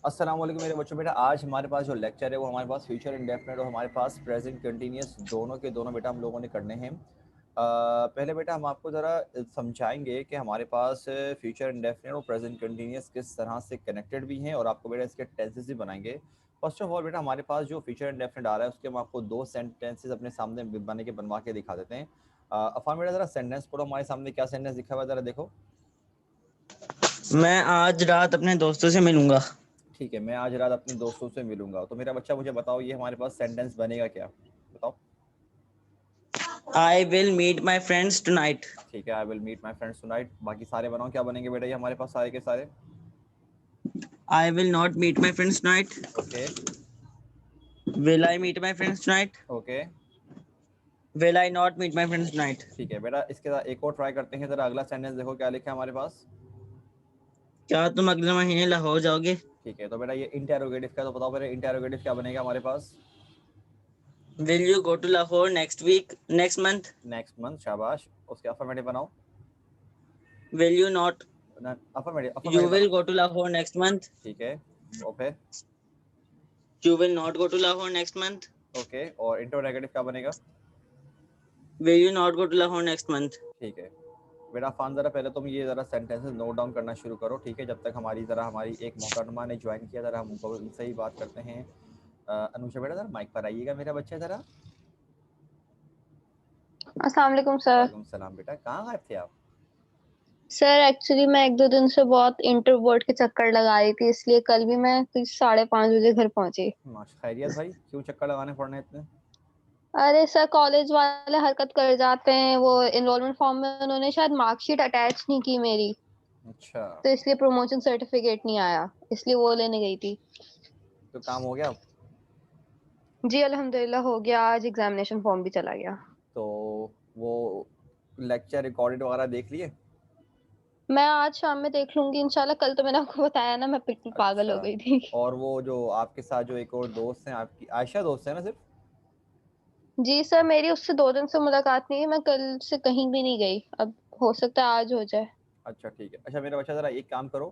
अस्सलाम वालेकुम मेरे बच्चों। बेटा आज हमारे पास जो लेक्चर है वो हमारे पास फ्यूचर इंडेफिनिट और हमारे पास प्रेजेंट कंटिन्यूस दोनों के दोनों बेटा हम लोगों ने करने हैं। पहले बेटा हम आपको ज़रा समझाएंगे कि हमारे पास फ्यूचर इंडेफिनिट और प्रेजेंट कंटिन्यूस किस तरह से कनेक्टेड भी हैं और आपको बेटा इसके टेंसेस भी बनाएंगे। फर्स्ट ऑफ ऑल बेटा हमारे पास जो फ्यूचर इंडेफिनिट आ रहा है उसके हम आपको दो सेंटेंसेस अपने सामने बने के बनवा के दिखा देते हैं। अफान बेटा ज़रा सेंटेंस पढ़ो, हमारे सामने क्या सेंटेंस दिखा हुआ है ज़रा देखो। मैं आज रात अपने दोस्तों से मिलूंगा। ठीक है, मैं आज रात अपने दोस्तों से मिलूंगा। तो मेरा बच्चा मुझे बताओ ये हमारे पास सेंटेंस बनेगा क्या, बताओ। I will meet my friends tonight. ठीक है, I will meet my friends tonight. बाकी सारे बनाओ क्या बनेंगे बेटा ये हमारे पास सारे के सारे। I will not meet my friends tonight. Okay will I meet my friends tonight. Okay will I not meet my friends tonight. ठीक है बेटा, इसके साथ एक और ट्राई करते हैं। जरा अगला सेंटेंस देखो क्या लिखा है हमारे पास। क्या तुम अगले महीने लाहौर जाओगे? ठीक है, तो बेटा ये इंटेरोगेटिव का, तो बताओ बेटा इंटेरोगेटिव क्या बनेगा हमारे पास। Will you go to Lahore next week next month? Next month, शाबाश। उसके अफर्मेटिव बनाओ। Will you not affirmative you affirmative will बनाओ। Go to Lahore next month? ठीक है, और फिर you will not go to Lahore next month? Okay, और इंटरोगेटिव क्या बनेगा। Will you not go to Lahore next month? ठीक है बेटा, फान ज़रा पहले तुम ये ज़रा सेंटेंसेस नोट डाउन करना शुरू करो, ठीक है। जब तक हमारी एक मोहतरमा ने ज्वाइन किया, ज़रा हम उनसे ही बात करते हैं। अनुषा बेटा ज़रा माइक पर आइएगा मेरा बच्चा ज़रा। अस्सलाम वालेकुम सर। वालेकुम सलाम बेटा, कहाँ गायब थे आप। सर एक्चुअली मैं एक दो दिन से बहुत इंट्रोवर्ट के चक्कर लगा रही थी, इसलिए कल भी मैं कुछ 5:30 बजे घर पहुंची। माश खैरियत भाई, क्यों चक्कर लगाने पड़ने इतने। अरे सर, कॉलेज वाले हरकत कर जाते हैं। वो एनरोलमेंट फॉर्म में उन्होंने शायद मार्कशीट अटैच नहीं की मेरी, अच्छा, तो इसलिए प्रमोशन सर्टिफिकेट नहीं आया, इसलिए वो लेने गई थी। तो काम हो गया अब। जी अल्हम्दुलिल्लाह हो गया, आज एग्जामिनेशन फॉर्म भी चला गया। तो वो लेक्चर रिकॉर्डेड वगैरह देख लिए। मैं आज शाम में देख लूंगी इंशाल्लाह। कल तो मैंने आपको बताया ना, मैं बिल्कुल पागल अच्छा, हो गई थी। और वो जो आपके साथ जो एक और दोस्त हैं आपकी, आयशा दोस्त है ना सिर्फ। जी सर, मेरी उससे 2 दिन से मुलाकात नहीं है, मैं कल से कहीं भी नहीं गई। अब हो सकता है आज हो जाए। अच्छा ठीक है। अच्छा मेरा बच्चा ज़रा एक काम करो,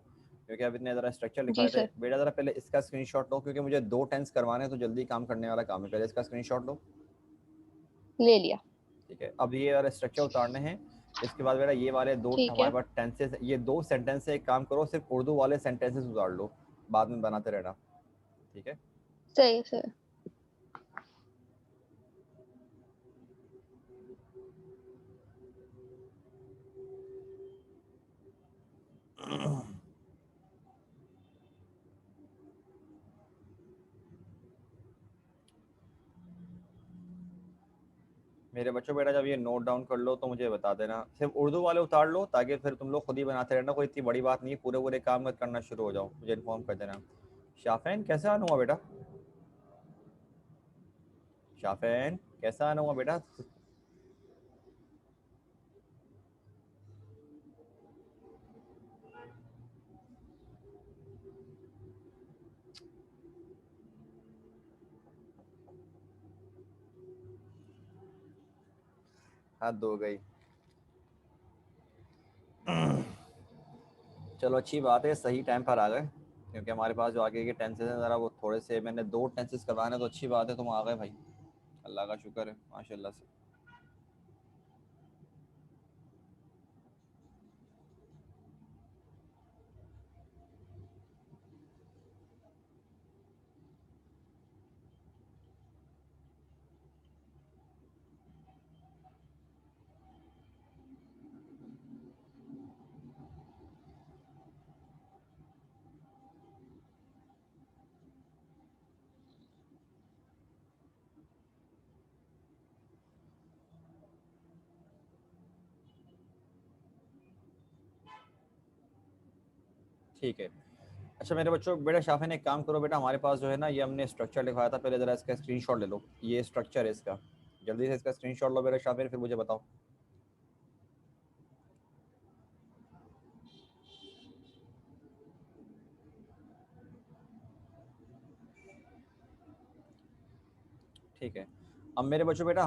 क्योंकि अब इतने ज़रा स्ट्रक्चर जी लिखवाए थे सर, बेटा, ज़रा पहले इसका स्क्रीनशॉट लो, क्योंकि मुझे दो टेंस करवाने हैं तो जल्दी काम करने वाला काम है। पहले इसका स्क्रीनशॉट लो। ले लिया। ठीक है, अब ये वाले स्ट्रक्चर उतारने हैं। इसके बाद बेटा ये वाले दो ठीक हमारे है, पास टेंसेस, ये दो सेंटेंस से एक काम करो, सिर्फ उर्दू वाले सेंटेंसेस उतार लो, बाद में बनाते रहना। ठीक है। सही सर। मेरे बच्चों बेटा जब ये नोट डाउन कर लो तो मुझे बता देना। सिर्फ उर्दू वाले उतार लो, ताकि फिर तुम लोग खुद ही बनाते रहना, कोई इतनी बड़ी बात नहीं है। पूरे पूरे काम मत करना शुरू हो जाओ, मुझे इन्फॉर्म कर देना। शाफैन कैसा आना हुआ बेटा। शाफैन कैसा आना हुआ बेटा। हद हो गई। चलो अच्छी बात है, सही टाइम पर आ गए, क्योंकि हमारे पास जो आगे के टेंसेस हैं ज़रा वो थोड़े से, मैंने दो टेंसेस करवाने, तो अच्छी बात है तुम आ गए भाई। अल्लाह का शुक्र है माशाल्लाह से। ठीक है। अच्छा मेरे बच्चों, बेटा शाफिन एक काम करो बेटा, हमारे पास जो है ना ये हमने स्ट्रक्चर लिखवाया था, पहले ज़रा इसका स्क्रीनशॉट ले लो। ये स्ट्रक्चर है इसका, जल्दी से इसका स्क्रीनशॉट लो बेटा शाफिन, फिर मुझे बताओ। ठीक है। अब मेरे बच्चों बेटा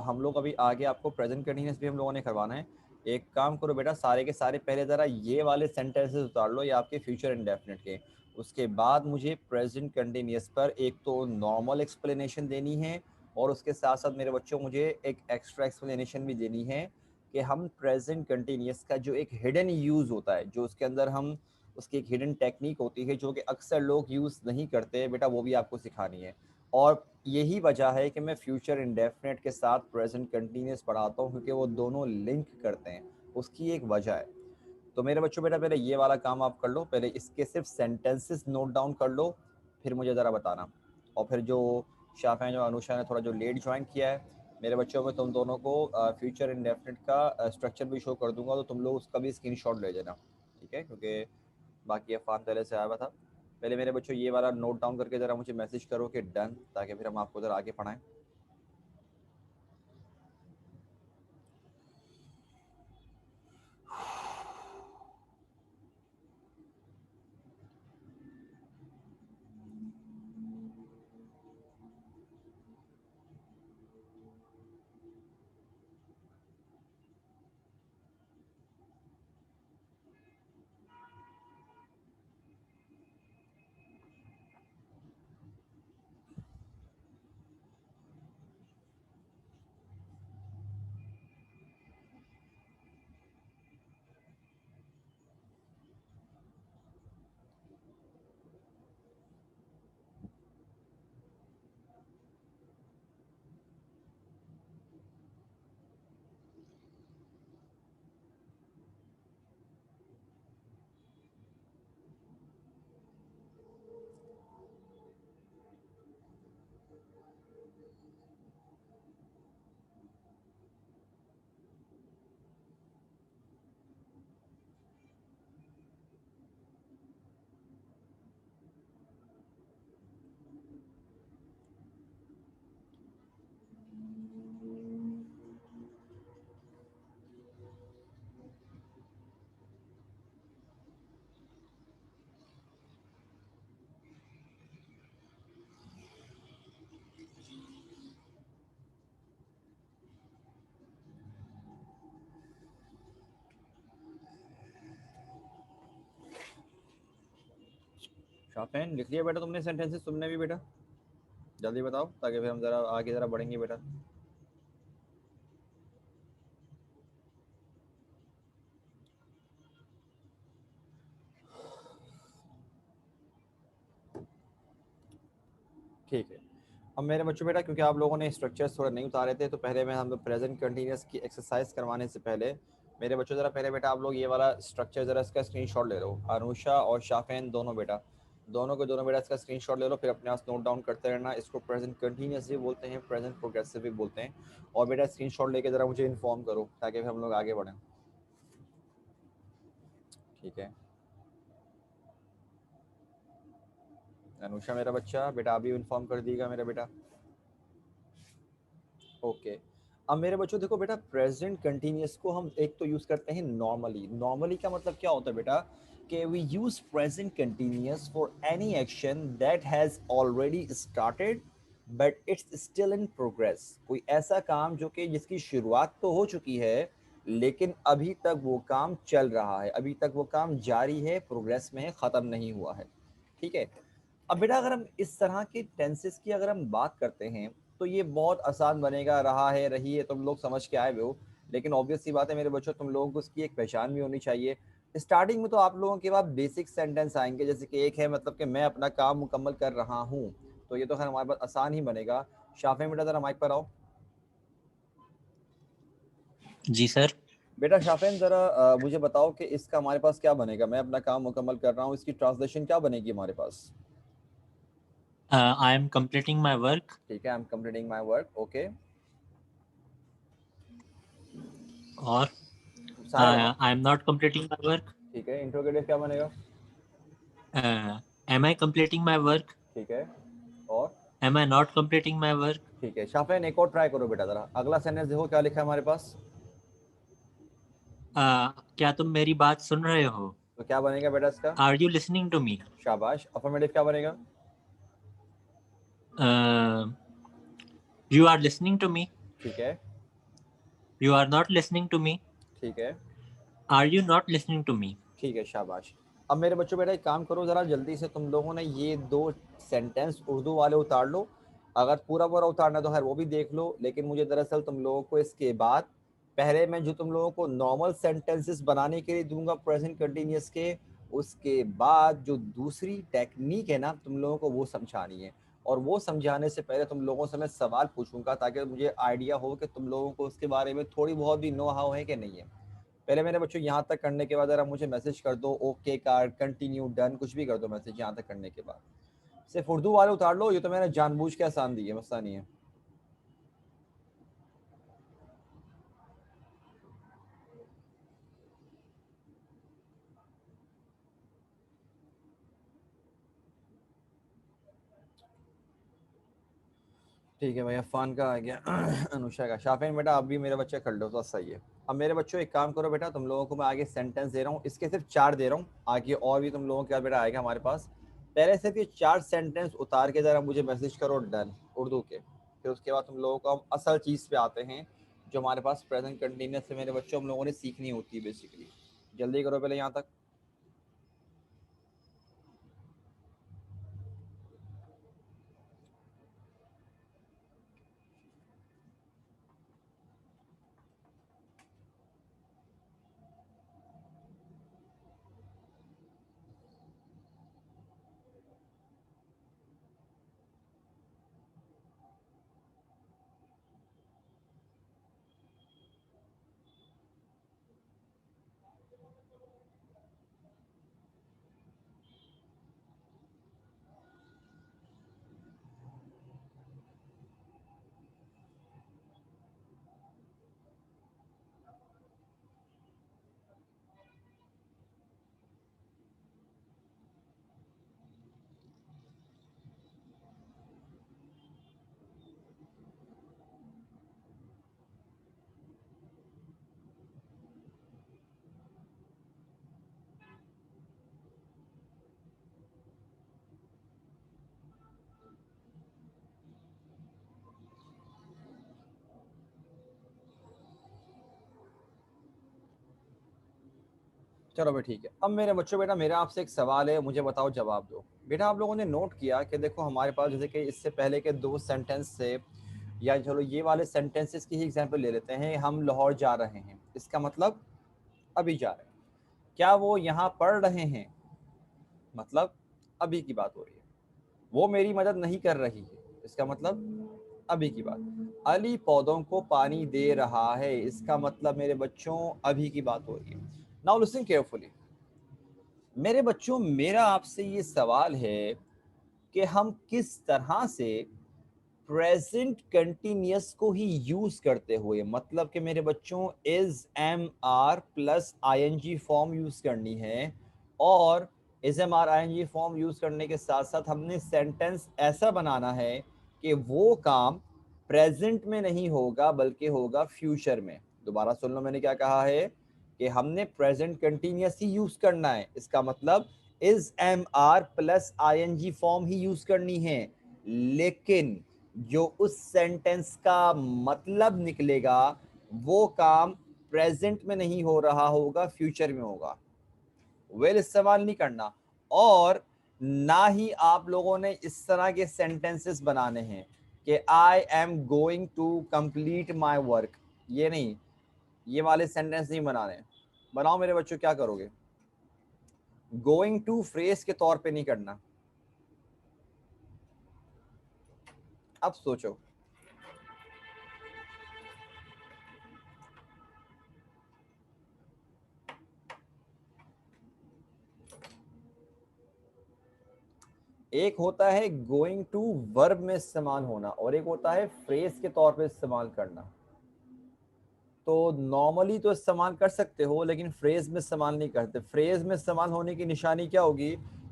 हम लोग अभी आगे आपको प्रेजेंट कंटिन्यूअस भी हम लोगों ने करवाना है। एक काम करो बेटा, सारे के सारे पहले ज़रा ये वाले सेंटेंसेस उतार लो, ये आपके फ्यूचर इंडेफिनिट के। उसके बाद मुझे प्रेजेंट कंटिन्यूअस पर एक तो नॉर्मल एक्सप्लेनेशन देनी है और उसके साथ साथ मेरे बच्चों मुझे एक एक्स्ट्रा एक्सप्लेनेशन भी देनी है कि हम प्रेजेंट कंटिन्यूअस का जो एक हिडन यूज़ होता है, जो उसके अंदर हम उसकी एक हिडन टेक्निक होती है जो कि अक्सर लोग यूज़ नहीं करते बेटा, वो भी आपको सिखानी है। और यही वजह है कि मैं फ्यूचर इंडेफिनिट के साथ प्रेजेंट कंटिन्यूअस पढ़ाता हूँ, क्योंकि वो दोनों लिंक करते हैं, उसकी एक वजह है। तो मेरे बच्चों बेटा पहले ये वाला काम आप कर लो, पहले इसके सिर्फ सेंटेंसेस नोट डाउन कर लो, फिर मुझे ज़रा बताना। और फिर जो शाफ़िया जो अनुषा ने थोड़ा जो लेट ज्वाइन किया है, मेरे बच्चों में तुम दोनों को फ्यूचर इंडेफिनिट का स्ट्रक्चर भी शो कर दूंगा, तो तुम लोग उसका भी स्क्रीनशॉट ले लेना, ठीक है? क्योंकि बाकी अफान पहले से आया हुआ था। पहले मेरे बच्चों ये वाला नोट डाउन करके ज़रा मुझे मैसेज करो कि डन, ताकि फिर हम आपको ज़रा आगे पढ़ाएं। शाफिन लिख लिया बेटा तुमने सेंटेंसेस? तुमने भी बेटा जल्दी बताओ, ताकि फिर हम ज़रा आगे ज़रा बढ़ेंगे बेटा। ठीक है। अब मेरे बच्चों बेटा, क्योंकि आप लोगों ने स्ट्रक्चर्स थोड़े नहीं उतारे थे, तो पहले मैं हम प्रेजेंट कंटिन्यूअस की एक्सरसाइज करवाने से पहले मेरे बच्चों ज़रा पहले बेटा आप लोग ये वाला स्ट्रक्चर ज़रा इसका स्क्रीनशॉट ले लो। अनुषा और शाफिन दोनों बेटा, दोनों के दोनों बेटा इसका स्क्रीनशॉट ले लो, फिर अपने पास नोट डाउन करते रहना। इसको प्रेजेंट कंटिन्यूअस भी बोलते हैं, प्रेजेंट प्रोग्रेसिव भी बोलते हैं। और बेटा स्क्रीनशॉट लेके ज़रा मुझे इन्फॉर्म करो, ताकि फिर हम लोग आगे बढ़ें, ठीक है? अनुषा मेरा बच्चा बेटा, आप भी इन्फॉर्म कर दीजिएगा मेरा बेटा। ओके। अब मेरे बच्चों देखो बेटा, प्रेजेंट कंटिन्यूअस को हम एक तो यूज करते हैं नॉर्मली। नॉर्मली का मतलब क्या होता है बेटा, कि we use present continuous for any action that has already started but it's still in progress. कोई ऐसा काम जो कि जिसकी शुरुआत तो हो चुकी है, लेकिन अभी तक वो काम चल रहा है, अभी तक वो काम जारी है, प्रोग्रेस में है, खत्म नहीं हुआ है, ठीक है? अब बेटा अगर हम इस तरह के टेंसेस की अगर हम बात करते हैं, तो ये बहुत आसान बनेगा। रहा है, रही है, तुम लोग समझ के आए हुए हो, लेकिन ऑब्वियस सी बात है मेरे बच्चों, तुम लोगों को उसकी एक पहचान भी होनी चाहिए। स्टार्टिंग में तो आप लोगों के पास बेसिक सेंटेंस आएंगे, जैसे कि एक है मतलब कि मैं अपना काम मुकम्मल कर रहा हूँ, तो ये तो खैर हमारे पास आसान ही बनेगा। शाफे बेटा जरा माइक पर आओ। जी सर। बेटा शाफिन जरा मुझे बताओ कि इसका हमारे पास क्या बनेगा? मैं अपना काम मुकम्मल कर रहा हूँ, इसकी ट्रांसलेशन क्या बनेगी हमारे पास? I am completing my work. ठीक है, I am completing my work. Okay, और सारे बनाओ। I am not completing my work. ठीक है, इंट्रोगेटिव क्या बनेगा? Am I completing my work. ठीक है, और am I not completing my work. ठीक है। शाफिन एक और ट्राई करो बेटा, जरा अगला सेंटेंस देखो क्या लिखा है हमारे पास। क्या तुम मेरी बात सुन रहे हो? तो क्या बनेगा बेटा इसका? Are you listening to me? शाबाश। अफर्मेटिव क्या बनेगा? You are listening to me? ठीक है, you are not listening to me? ठीक है, are you not listening to me? ठीक है, शाबाश। अब मेरे बच्चों बेटा एक काम करो, ज़रा जल्दी से तुम लोगों ने ये 2 सेंटेंस उर्दू वाले उतार लो। अगर पूरा पूरा उतारना तो खैर वो भी देख लो, लेकिन मुझे दरअसल तुम लोगों को इसके बाद पहले मैं जो तुम लोगों को नॉर्मल सेंटेंसेस बनाने के लिए दूंगा प्रेजेंट कंटिन्यूअस के, उसके बाद जो दूसरी टेक्निक है ना तुम लोगों को वो समझानी है। और वो समझाने से पहले तुम लोगों से मैं सवाल पूछूंगा ताकि मुझे आइडिया हो कि तुम लोगों को उसके बारे में थोड़ी बहुत भी नो हाउ है कि नहीं है। पहले मेरे बच्चों यहाँ तक करने के बाद जरा मुझे मैसेज कर दो, ओके कार्ड, कंटिन्यू, डन, कुछ भी कर दो मैसेज यहाँ तक करने के बाद। सिर्फ उर्दू वाले उतार लो, ये तो मैंने जानबूझ के आसान दी है, मसला नहीं है। ठीक है भाई, अफान का आ गया अनुषा का, शाफिन बेटा आप भी मेरे बच्चे कर लो तो सही है। अब मेरे बच्चों एक काम करो बेटा, तुम लोगों को मैं आगे सेंटेंस दे रहा हूँ, इसके सिर्फ 4 दे रहा हूँ, आगे और भी तुम लोगों के बेटा आएगा हमारे पास। पहले सिर्फ ये 4 सेंटेंस उतार के जरा मुझे मैसेज करो डन उर्दू के, फिर उसके बाद तुम लोगों को हम असल चीज़ पे आते हैं जो हमारे पास प्रेजेंट कंटिन्यूअस से मेरे बच्चों हम लोगों ने सीखनी होती है बेसिकली। जल्दी करो पहले यहाँ तक। चलो भाई ठीक है। अब मेरे बच्चों बेटा मेरा आपसे एक सवाल है, मुझे बताओ जवाब दो। बेटा आप लोगों ने नोट किया कि देखो हमारे पास जैसे कि इससे पहले के 2 सेंटेंस से, या चलो ये वाले सेंटेंसेस की ही एग्जांपल ले लेते हैं, हम लाहौर जा रहे हैं, इसका मतलब अभी जा रहे हैं। क्या वो यहाँ पढ़ रहे हैं, मतलब अभी की बात हो रही है। वो मेरी मदद नहीं कर रही है, इसका मतलब अभी की बात। अली पौधों को पानी दे रहा है, इसका मतलब मेरे बच्चों अभी की बात हो रही है। नाउ लिसन केयरफुली मेरे बच्चों, मेरा आपसे ये सवाल है कि हम किस तरह से प्रेजेंट कंटिन्यूअस को ही यूज करते हुए, मतलब कि मेरे बच्चों is am are plus ING form use करनी है, और is am are ING form use करने के साथ साथ हमने सेंटेंस ऐसा बनाना है कि वो काम प्रेजेंट में नहीं होगा बल्कि होगा फ्यूचर में। दोबारा सुन लो मैंने क्या कहा है कि हमने प्रेजेंट कंटिन्यूअस ही यूज करना है, इसका मतलब is am are plus ING form ही यूज करनी है, लेकिन जो उस सेंटेंस का मतलब निकलेगा वो काम प्रेजेंट में नहीं हो रहा होगा, फ्यूचर में होगा। वेल इस्तेमाल नहीं करना, और ना ही आप लोगों ने इस तरह के सेंटेंसेस बनाने हैं कि I am going to complete my work, ये नहीं, ये वाले सेंटेंस नहीं बनाने। बनाओ मेरे बच्चों, क्या करोगे? गोइंग टू फ्रेज के तौर पे नहीं करना। अब सोचो, एक होता है गोइंग टू वर्ब में इस्तेमाल होना और एक होता है फ्रेज के तौर पे इस्तेमाल करना। तो नॉर्मली तो इस्तेमाल कर सकते हो लेकिन फ्रेज में इस्तेमाल नहीं करते। फ्रेज में इस्तेमाल होने की निशानी क्या होगी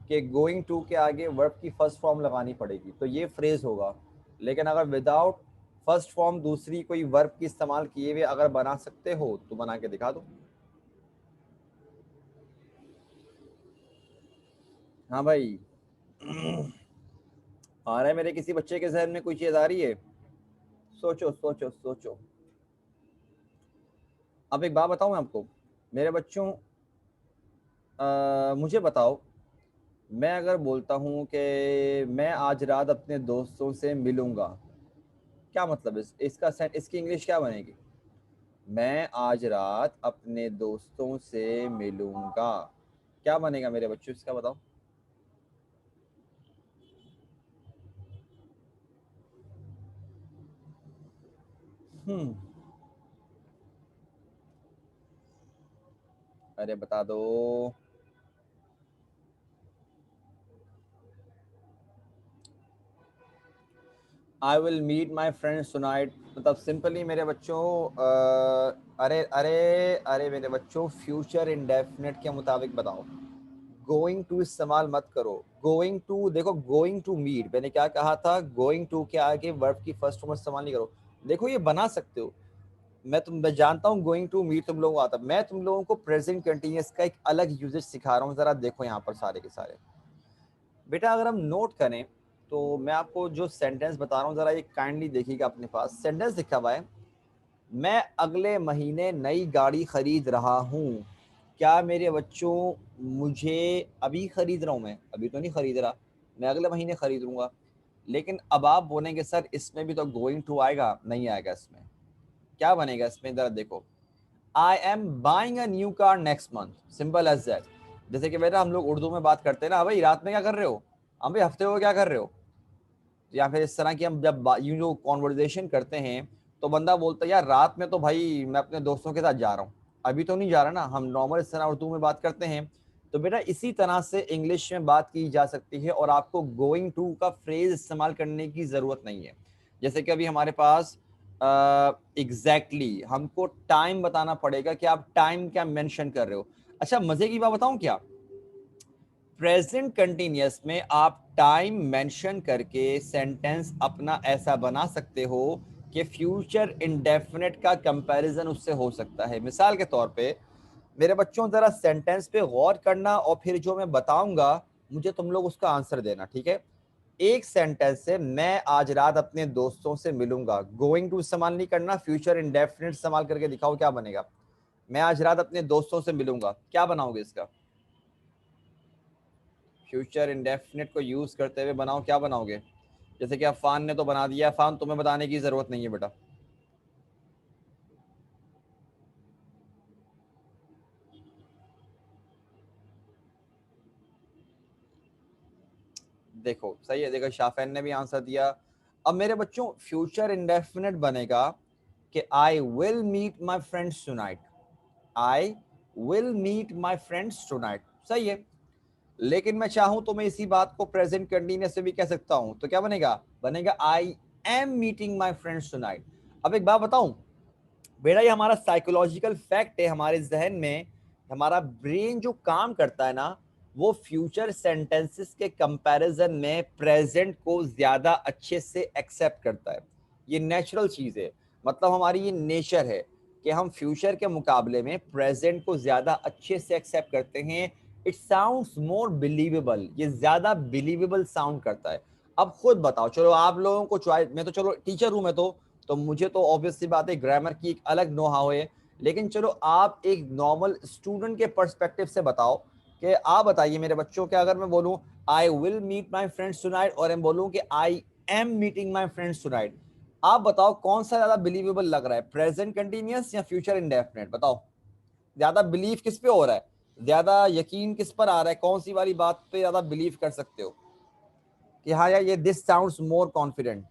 कि गोइंग टू के आगे वर्ब की फर्स्ट फॉर्म लगानी पड़ेगी, तो ये फ्रेज होगा। लेकिन अगर विदाउट फर्स्ट फॉर्म दूसरी कोई वर्ब की इस्तेमाल किए हुए अगर बना सकते हो तो बना के दिखा दो। हाँ भाई आ रहा है मेरे किसी बच्चे के जहन में कोई चीज आ रही है? सोचो सोचो सोचो। अब एक बात बताऊं मैं आपको मेरे बच्चों, मुझे बताओ, मैं अगर बोलता हूँ कि मैं आज रात अपने दोस्तों से मिलूंगा, क्या मतलब इसका सेंट, इसकी इंग्लिश क्या बनेगी? मैं आज रात अपने दोस्तों से मिलूंगा, क्या बनेगा मेरे बच्चों, इसका बताओ। हम्म, अरे बता दो। I will meet my friends tonight, मतलब सिंपली मेरे बच्चों, अरे अरे अरे मेरे बच्चों, फ्यूचर इंडेफिनिट के मुताबिक बताओ। गोइंग टू इस्तेमाल मत करो। गोइंग टू देखो, गोइंग टू मीट, मैंने क्या कहा था, गोइंग टू के आगे वर्ब की फर्स्ट फॉर्म इस्तेमाल नहीं करो। देखो ये बना सकते हो, मैं जानता हूँ गोइंग टू मीट तुम लोगों को आता, मैं तुम लोगों को प्रेजेंट कंटिन्यूअस का एक अलग यूजेज सिखा रहा हूँ। जरा देखो यहाँ पर सारे के सारे बेटा, अगर हम नोट करें तो मैं आपको जो सेंटेंस बता रहा हूँ जरा ये काइंडली देखिएगा। अपने पास सेंटेंस लिखा हुआ है, मैं अगले महीने नई गाड़ी खरीद रहा हूँ। क्या मेरे बच्चों, मुझे अभी खरीद रहा हूँ? मैं अभी तो नहीं खरीद रहा, मैं अगले महीने खरीदूंगा। लेकिन अब आप बोलेंगे सर इसमें भी तो गोइंग टू आएगा, नहीं आएगा इसमें। क्या बनेगा इसमें, जरा देखो, I am buying a new car next month, simple as that. जैसे कि बेटा हम लोग उर्दू में बात करते हैं ना, भाई रात में क्या कर रहे हो, हम भाई हफ्ते को क्या कर रहे हो, या फिर इस तरह की हम जब यूं जो कॉन्वर्जेशन करते हैं तो बंदा बोलता है यार रात में तो भाई मैं अपने दोस्तों के साथ जा रहा हूँ, अभी तो नहीं जा रहा ना। हम नॉर्मल इस तरह उर्दू में बात करते हैं। तो बेटा इसी तरह से इंग्लिश में बात की जा सकती है और आपको गोइंग टू का फ्रेज इस्तेमाल करने की ज़रूरत नहीं है। जैसे कि अभी हमारे पास एग्जैक्टली हमको टाइम बताना पड़ेगा कि आप टाइम क्या मेंशन कर रहे हो। अच्छा मजे की बात बताऊं क्या, प्रेजेंट कंटिन्यूअस में आप टाइम मेंशन करके सेंटेंस अपना ऐसा बना सकते हो कि फ्यूचर इंडेफिनिट का कंपैरिजन उससे हो सकता है। मिसाल के तौर पे मेरे बच्चों जरा सेंटेंस पे गौर करना और फिर जो मैं बताऊंगा मुझे तुम लोग उसका आंसर देना, ठीक है? एक सेंटेंस से मैं आज रात अपने दोस्तों से मिलूंगा, गोइंग टू इस्तेमाल नहीं करना, फ्यूचर इंडेफिनिट इस्तेमाल करके दिखाओ क्या बनेगा। मैं आज रात अपने दोस्तों से मिलूंगा, क्या बनाओगे इसका? फ्यूचर इंडेफिनिट को यूज करते हुए बनाओ, क्या बनाओगे? जैसे कि अफान ने तो बना दिया, अफान तुम्हें बताने की जरूरत नहीं है बेटा। देखो सही है, देखो शाफैन ने भी आंसर दिया। अब मेरे बच्चों फ्यूचर इंडेफिनिट बनेगा कि I will meet my friends tonight, I will meet my friends tonight, सही है। लेकिन मैं चाहूं तो मैं इसी बात को प्रेजेंट कंटिन्यूअस से भी कह सकता हूं, तो क्या बनेगा? बनेगा I am meeting my friends tonight. अब एक बात बताऊं बेटा, ये हमारा साइकोलॉजिकल फैक्ट है, हमारे जहन में हमारा ब्रेन जो काम करता है ना, वो फ्यूचर सेंटेंसेस के कंपैरिजन में प्रेजेंट को ज्यादा अच्छे से एक्सेप्ट करता है। ये नेचुरल चीज है, मतलब हमारी ये नेचर है कि हम फ्यूचर के मुकाबले में प्रेजेंट को ज्यादा अच्छे से एक्सेप्ट करते हैं। इट साउंड्स मोर बिलीवेबल, ये ज्यादा बिलीवेबल साउंड करता है। अब खुद बताओ, चलो आप लोगों को चॉइस, मैं तो चलो टीचर हूं मैं तो मुझे तो ऑब्वियस सी बात है ग्रामर की एक अलग नो हाउ है। लेकिन चलो आप एक नॉर्मल स्टूडेंट के पर्सपेक्टिव से बताओ कि आप बताइए मेरे बच्चों के, अगर मैं बोलूं I will meet my friends tonight और मैं बोलूं कि I am meeting my friends tonight, आप बताओ कौन सा ज्यादा बिलीवेबल लग रहा है, प्रेजेंट कंटिन्यूअस या फ्यूचर इंडेफिनिट? बताओ ज्यादा बिलीव किस पे हो रहा है, ज्यादा यकीन किस पर आ रहा है, कौन सी वाली बात पे ज्यादा बिलीव कर सकते हो कि हाँ यार ये दिस साउंड्स मोर कॉन्फिडेंट?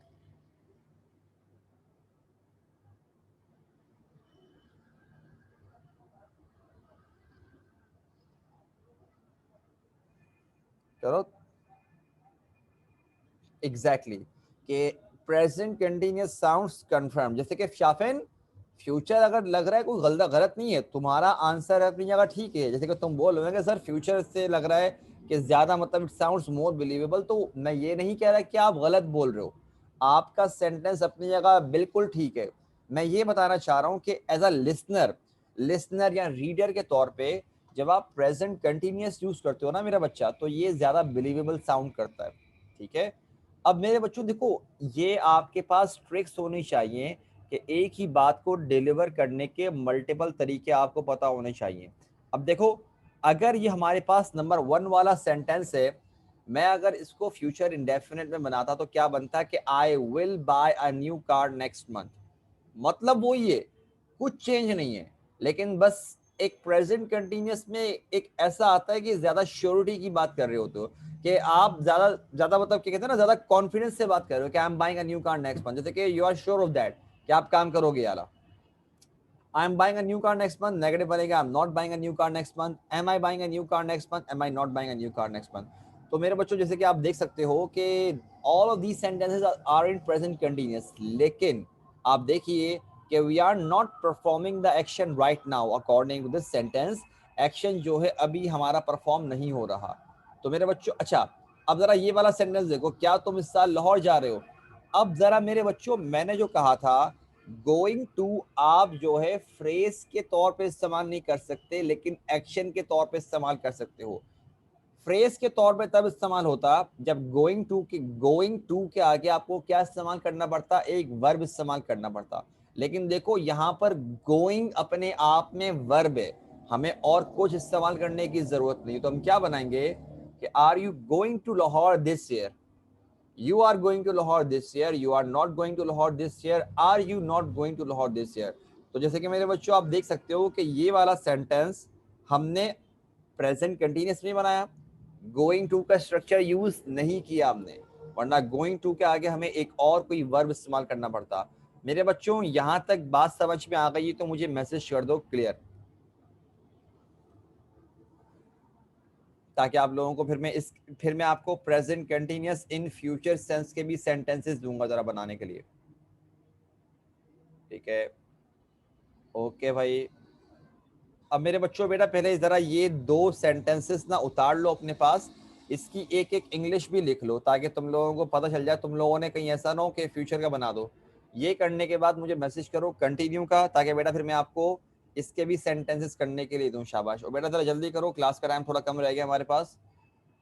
चलो एग्जैक्टली कि प्रेजेंट कंटिन्यूअस साउंड्स कंफर्म। जैसे कि शाफिन फ्यूचर अगर लग रहा है कोई गलत गलत नहीं है, तुम्हारा आंसर अपनी जगह ठीक है। जैसे कि तुम बोल रहे हो कि सर फ्यूचर से लग रहा है कि ज्यादा, मतलब इट साउंड्स मोर बिलीवेबल, तो मैं ये नहीं कह रहा कि आप गलत बोल रहे हो, आपका सेंटेंस अपनी जगह बिल्कुल ठीक है। मैं ये बताना चाह रहा हूँ कि एज अ लिसनर, लिसनर या रीडर के तौर पे जब आप प्रेजेंट कंटिन्यूअस यूज करते हो ना मेरा बच्चा, तो ये ज्यादा बिलीवेबल साउंड करता है, ठीक है? अब मेरे बच्चों देखो, ये आपके पास ट्रिक्स होनी चाहिए कि एक ही बात को डिलीवर करने के मल्टीपल तरीके आपको पता होने चाहिए। अब देखो अगर ये हमारे पास नंबर 1 वाला सेंटेंस है, मैं अगर इसको फ्यूचर इंडेफिनिट में बनाता तो क्या बनता कि I will buy a new car next month. मतलब वही है, कुछ चेंज नहीं है, लेकिन बस एक प्रेजेंट कंटिन्यूअस में एक ऐसा आता है कि ज्यादा श्योरिटी की बात कर रहे होते हो, कि आप ज्यादा ज्यादा मतलब क्या कहते हैं ना, ज्यादा कॉन्फिडेंस से बात कर रहे हो कि I am buying a new car next month, जैसे कि you are sure of that कि आप काम करोगे यार। I am buying a new car next month, negative बनेगा I am not buying a new car next month. Am I buying a new car next month, am I not buying a new car next month. तो मेरे बच्चों जैसे कि आप देख सकते हो कि all of these sentences are in present continuous, लेकिन आप देखिए कि we are not performing the action right now according to this sentence. Action जो है अभी हमारा परफॉर्म नहीं हो रहा। तो मेरे बच्चों अच्छा, अब जरा ये वाला सेंटेंस देखो, क्या तुम इस साल लाहौर जा रहे हो। अब जरा मेरे बच्चों, मैंने जो कहा था गोइंग टू, आप जो है फ्रेज के तौर पे इस्तेमाल नहीं कर सकते, लेकिन एक्शन के तौर पे इस्तेमाल कर सकते हो। फ्रेज के तौर पे तब इस्तेमाल होता जब गोइंग टू के आगे आपको क्या इस्तेमाल करना पड़ता, एक वर्ब इस्तेमाल करना पड़ता। लेकिन देखो यहाँ पर गोइंग अपने आप में वर्ब है, हमें और कुछ इस्तेमाल करने की जरूरत नहीं। तो हम क्या बनाएंगे कि are you going to Lahore this year, you are going to Lahore this year, you are not going to Lahore this year, are you not going to Lahore this year। तो जैसे कि मेरे बच्चों आप देख सकते हो कि ये वाला सेंटेंस हमने प्रेजेंट कंटिन्यूअस में बनाया, गोइंग टू का स्ट्रक्चर यूज नहीं किया हमने, वरना गोइंग टू के आगे हमें एक और कोई वर्ब इस्तेमाल करना पड़ता। मेरे बच्चों यहां तक बात समझ में आ गई तो मुझे मैसेज कर दो क्लियर, ताकि आप लोगों को फिर मैं आपको present continuous in future sense के भी सेंटेंसेस दूंगा जरा बनाने के लिए। ठीक है, ओके भाई। अब मेरे बच्चों बेटा पहले जरा ये 2 सेंटेंसेस ना उतार लो अपने पास, इसकी एक एक इंग्लिश भी लिख लो ताकि तुम लोगों को पता चल जाए, तुम लोगों ने कहीं ऐसा ना हो कि फ्यूचर का बना दो। ये करने के बाद मुझे मैसेज करो कंटिन्यू का, ताकि बेटा फिर मैं आपको इसके भी सेंटेंसेस करने के लिए दूं। शाबाश। और बेटा जरा जल्दी करो, क्लास का टाइम थोड़ा कम रह गया हमारे पास,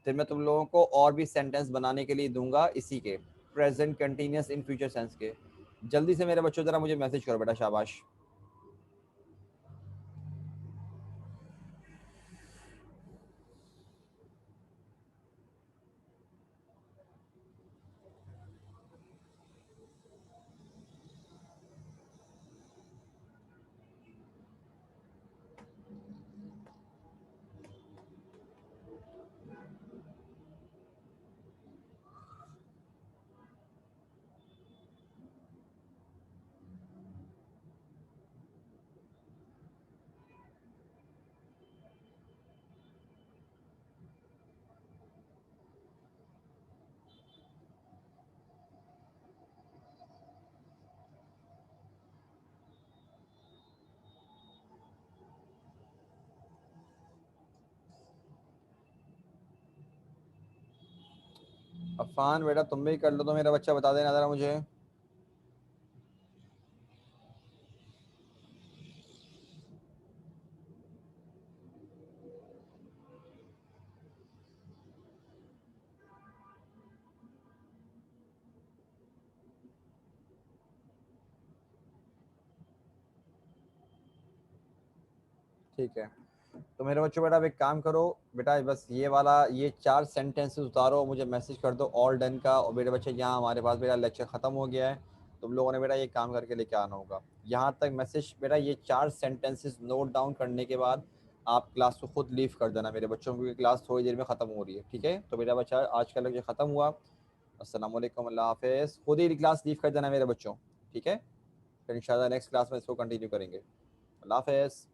फिर मैं तुम लोगों को और भी सेंटेंस बनाने के लिए दूंगा इसी के present continuous in future sense के। जल्दी से मेरे बच्चों जरा मुझे मैसेज करो बेटा, शाबाश। अफान बेटा तुम भी कर लो तो मेरा बच्चा बता देना जरा मुझे। ठीक है, तो मेरे बच्चों बेटा अब एक काम करो बेटा, बस ये वाला ये 4 सेंटेंसेस उतारो, मुझे मैसेज कर दो ऑल डन का। और मेरे बच्चे यहाँ हमारे पास बेटा लेक्चर खत्म हो गया है, तुम लोगों ने बेटा ये काम करके लेके आना होगा। यहाँ तक मैसेज बेटा, ये 4 सेंटेंसेस नोट डाउन करने के बाद आप क्लास को खुद लीव कर देना मेरे बच्चों, क्योंकि क्लास थोड़ी देर में ख़त्म हो रही है। ठीक है, तो मेरा बच्चा आज का लेक्चर ख़त्म हुआ। अस्सलाम वालेकुम, अल्लाह हाफिज़। खुद ही क्लास लीव कर देना मेरे बच्चों, ठीक है। फिर इंशाल्लाह नेक्स्ट क्लास में इसको कंटिन्यू करेंगे। अल्लाह हाफिज़।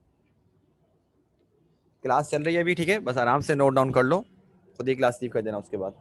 क्लास चल रही है अभी, ठीक है, बस आराम से नोट डाउन कर लो, खुद ही क्लास लीव कर देना उसके बाद।